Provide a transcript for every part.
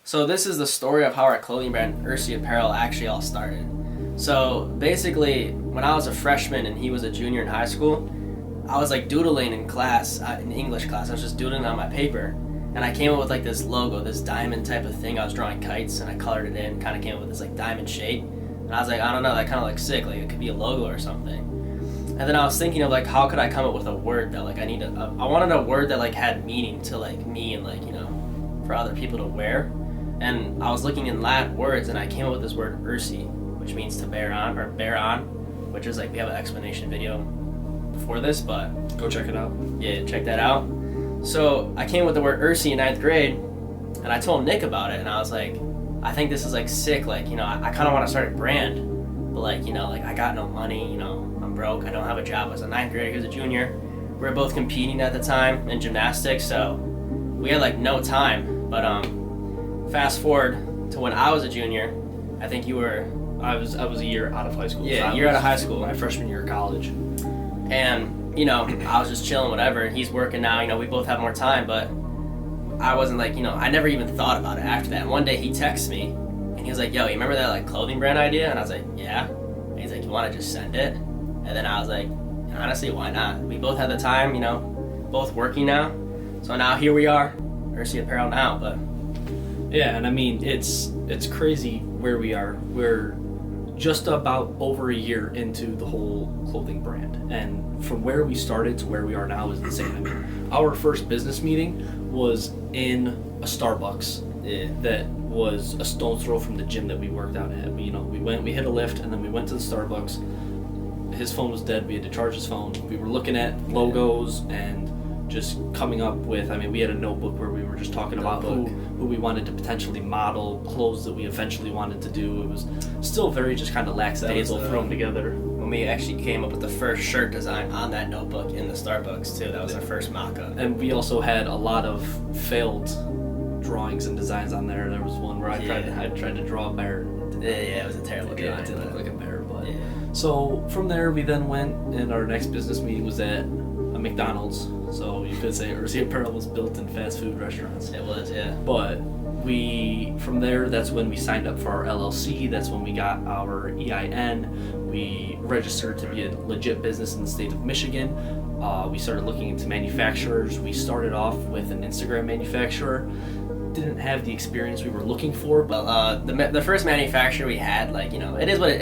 So this is the story of how our clothing brand, URSI Apparel, actually all started. So basically, when I was a freshman and he was a junior in high school, I was like doodling in class, in English class. I was just doodling on my paper. And I came up with like this logo, this diamond type of thing. I was drawing kites and I colored it in, kind of came up with this like diamond shape. And I was like, I don't know, that kind of like sick, like it could be a logo or something. And then I was thinking of like, how could I come up with a word that like I wanted a word that like had meaning to like me and like, for other people to wear. And I was looking in Latin words and I came up with this word URSI, which means to bear on, or bear on, which is like, we have an explanation video before this, but go check it out. Yeah, check that out. So I came with the word URSI in 9th grade and I told Nick about it and I was like, I think this is like sick, like, I kind of want to start a brand, but like, like I got no money, I'm broke, I don't have a job. I was a 9th grader, he was a junior. We were both competing at the time in gymnastics, so we had like no time, but fast forward to when I was a junior, I think you were... I was a year out of high school. Yeah, so you're out of high school. My freshman year of college. And, I was just chilling, whatever. He's working now, we both have more time, but I wasn't like, I never even thought about it after that. And one day he texts me and he was like, yo, you remember that like clothing brand idea? And I was like, yeah. And he's like, you want to just send it? And then I was like, honestly, why not? We both had the time, both working now. So now here we are, URSI Apparel now, but... Yeah, and I mean, it's crazy where we are. We're just about over a year into the whole clothing brand. And from where we started to where we are now is insane. I mean, our first business meeting was in a Starbucks that was a stone's throw from the gym that we worked out at. We hit a lift, and then we went to the Starbucks. His phone was dead. We had to charge his phone. We were looking at logos and just coming up with, we had a notebook where we were just talking about who we wanted to potentially model, clothes that we eventually wanted to do. It was still very just kind of lackadaisical thrown together. When we actually came up with the first shirt design on that notebook in the Starbucks too, that was our first mock-up. And we also had a lot of failed drawings and designs on there. There was one where I tried to draw a bear. Yeah, it was a terrible drawing. It didn't look like a bear, but... Yeah. So from there, we then went, and our next business meeting was at a McDonald's. So you could say URSI Apparel was built in fast food restaurants. It was, yeah. But from there, that's when we signed up for our LLC. That's when we got our EIN. We registered to be a legit business in the state of Michigan. We started looking into manufacturers. We started off with an Instagram manufacturer. Didn't have the experience we were looking for. But the first manufacturer we had, it is what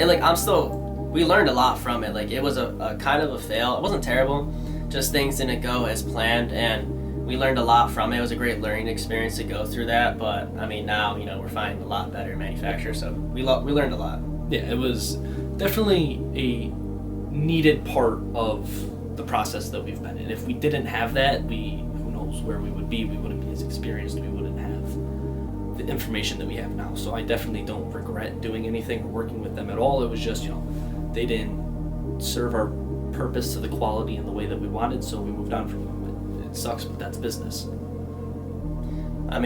we learned a lot from it. Like, it was a kind of a fail. It wasn't terrible. Just things didn't go as planned, and we learned a lot from it. It was a great learning experience to go through that, but now, we're finding a lot better manufacturers, so we learned a lot. Yeah, it was definitely a needed part of the process that we've been in. If we didn't have that, who knows where we would be. We wouldn't be as experienced. We wouldn't have the information that we have now. So I definitely don't regret doing anything or working with them at all. It was just, they didn't serve our purpose to the quality and the way that we wanted, so we moved on from them. It sucks, but that's business. Now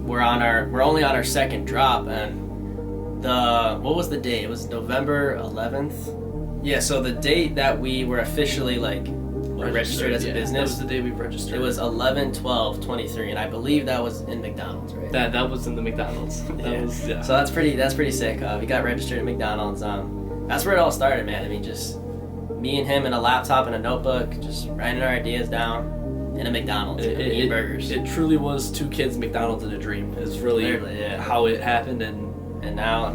we're only on our second drop, and what was the date? It was November 11th. Yeah, so the date that we were officially registered as a business. That was the day we registered. It was 11/12/23, and I believe that was in McDonald's, right? That was in the McDonald's. So that's pretty sick. We got registered at McDonald's. That's where it all started, man. Just me and him and a laptop and a notebook, just writing our ideas down in a McDonald's, eating burgers. It truly was two kids, McDonald's, and a dream. Is really how it happened, and now,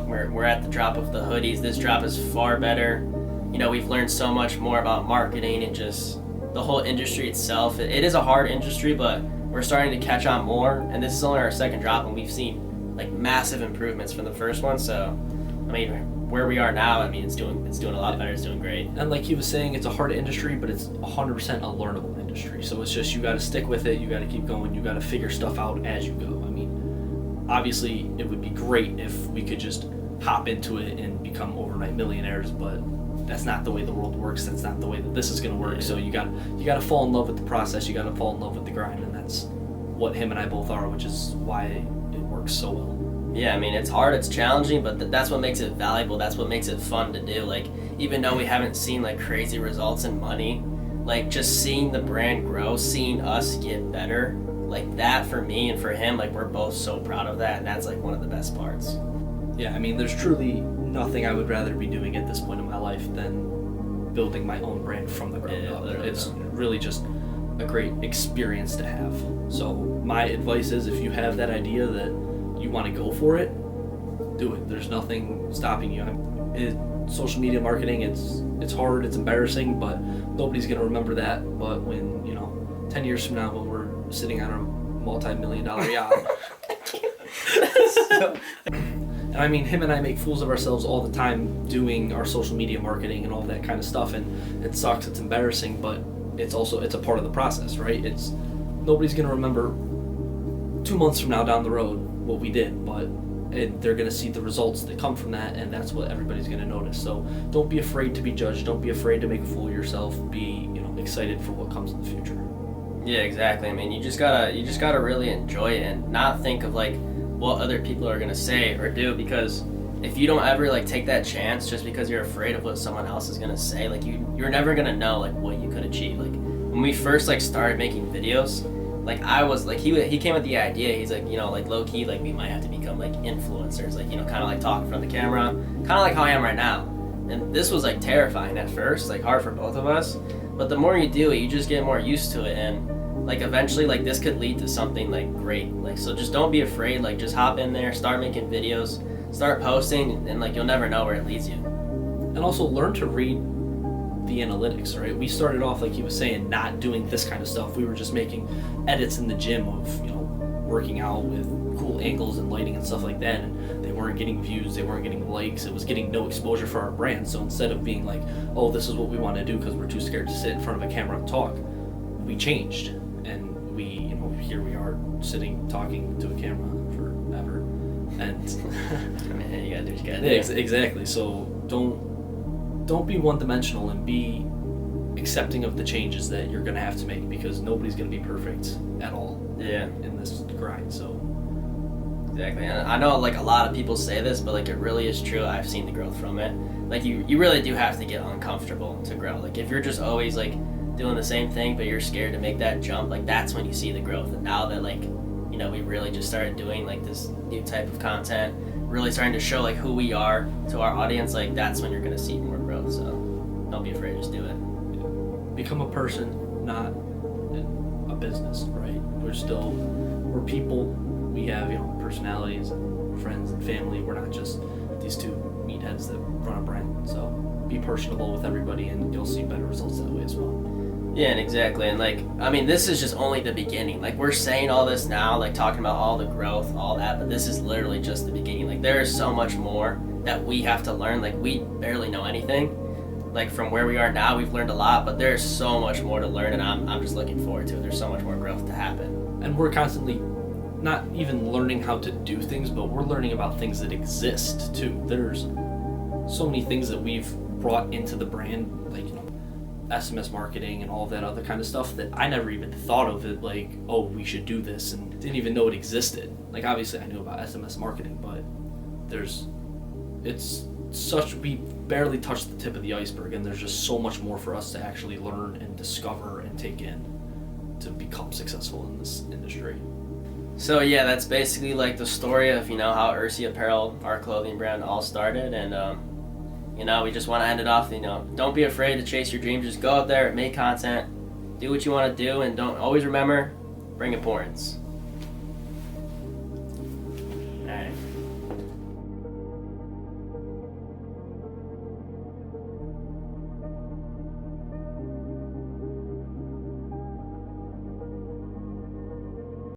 we're at the drop of the hoodies. This drop is far better. We've learned so much more about marketing and just the whole industry itself. It is a hard industry, but we're starting to catch on more. And this is only our second drop, and we've seen massive improvements from the first one. So, where we are now, it's doing a lot better. It's doing great. And like he was saying, it's a hard industry, but it's 100% a learnable industry. So it's just, you got to stick with it. You got to keep going. You got to figure stuff out as you go. Obviously, it would be great if we could just hop into it and become overnight millionaires, but that's not the way the world works. That's not the way that this is going to work. So you got to fall in love with the process. You got to fall in love with the grind, and that's what him and I both are, which is why it works so well. Yeah, it's hard, it's challenging, but that's what makes it valuable. That's what makes it fun to do. Even though we haven't seen crazy results in money, just seeing the brand grow, seeing us get better, like that for me and for him, like we're both so proud of that, and that's like one of the best parts. Yeah, I mean, there's truly nothing I would rather be doing at this point in my life than building my own brand from the ground up. It's really just a great experience to have. So my advice is, if you have that idea that you want to go for it, do it. There's nothing stopping you. Social media marketing, it's hard, it's embarrassing, but nobody's going to remember that. But when, 10 years from now, when we're sitting on a multi-million-dollar yacht. And I mean, him and I make fools of ourselves all the time doing our social media marketing and all that kind of stuff, and it sucks, it's embarrassing, but it's a part of the process, right? Nobody's going to remember 2 months from now down the road what we did, but they're going to see the results that come from that, and that's what everybody's going to notice. So don't be afraid to be judged. Don't be afraid to make a fool of yourself. Be excited for what comes in the future. Yeah, exactly. I mean, you just gotta really enjoy it and not think of like what other people are gonna say or do, because if you don't ever like take that chance just because you're afraid of what someone else is gonna say, like you're never gonna know like what you could achieve. Like when we first like started making videos, like I was like he came with the idea. He's like, like low key, like we might have to become like influencers, like kind of like talking from the camera, kind of like how I am right now. And this was like terrifying at first, like hard for both of us. But the more you do it, you just get more used to it, and like eventually like this could lead to something like great. Like, so just don't be afraid, like just hop in there, start making videos, start posting, and like you'll never know where it leads you. And also learn to read the analytics, right? We started off, like he was saying, not doing this kind of stuff. We were just making edits in the gym of, working out with cool angles and lighting and stuff like that, and they weren't getting views, they weren't getting likes, it was getting no exposure for our brand. So instead of being like, oh, this is what we want to do because we're too scared to sit in front of a camera and talk, we changed, and we, here we are sitting talking to a camera forever. And I mean, you gotta do what you gotta do. Exactly. So don't be one-dimensional, and be accepting of the changes that you're gonna have to make, because nobody's gonna be perfect at all. Yeah. In this grind. So exactly. And I know like a lot of people say this, but like it really is true. I've seen the growth from it. Like you really do have to get uncomfortable to grow. Like if you're just always like doing the same thing but you're scared to make that jump, like that's when you see the growth. And now that like we really just started doing like this new type of content, really starting to show like who we are to our audience, like that's when you're gonna see more growth. So don't be afraid, just do it. Become a person, not a business, right? We're people. We have personalities, and friends and family. We're not just these two meatheads that run a brand. So be personable with everybody, and you'll see better results that way as well. Yeah, and exactly. And like, I mean, this is just only the beginning. Like, we're saying all this now, like talking about all the growth, all that, but this is literally just the beginning. Like, there is so much more that we have to learn. Like, we barely know anything. Like, from where we are now, we've learned a lot, but there's so much more to learn, and I'm just looking forward to it. There's so much more growth to happen. And we're constantly not even learning how to do things, but we're learning about things that exist too. There's so many things that we've brought into the brand, like SMS marketing and all of that other kind of stuff that I never even thought of it, like, oh, we should do this, and didn't even know it existed. Like, obviously I knew about SMS marketing, but we barely touched the tip of the iceberg, and there's just so much more for us to actually learn and discover and take in to become successful in this industry. So yeah, that's basically like the story of how URSI Apparel, our clothing brand, all started, and we just want to end it off. Don't be afraid to chase your dreams. Just go out there, make content, do what you want to do, and don't always remember, bring importance.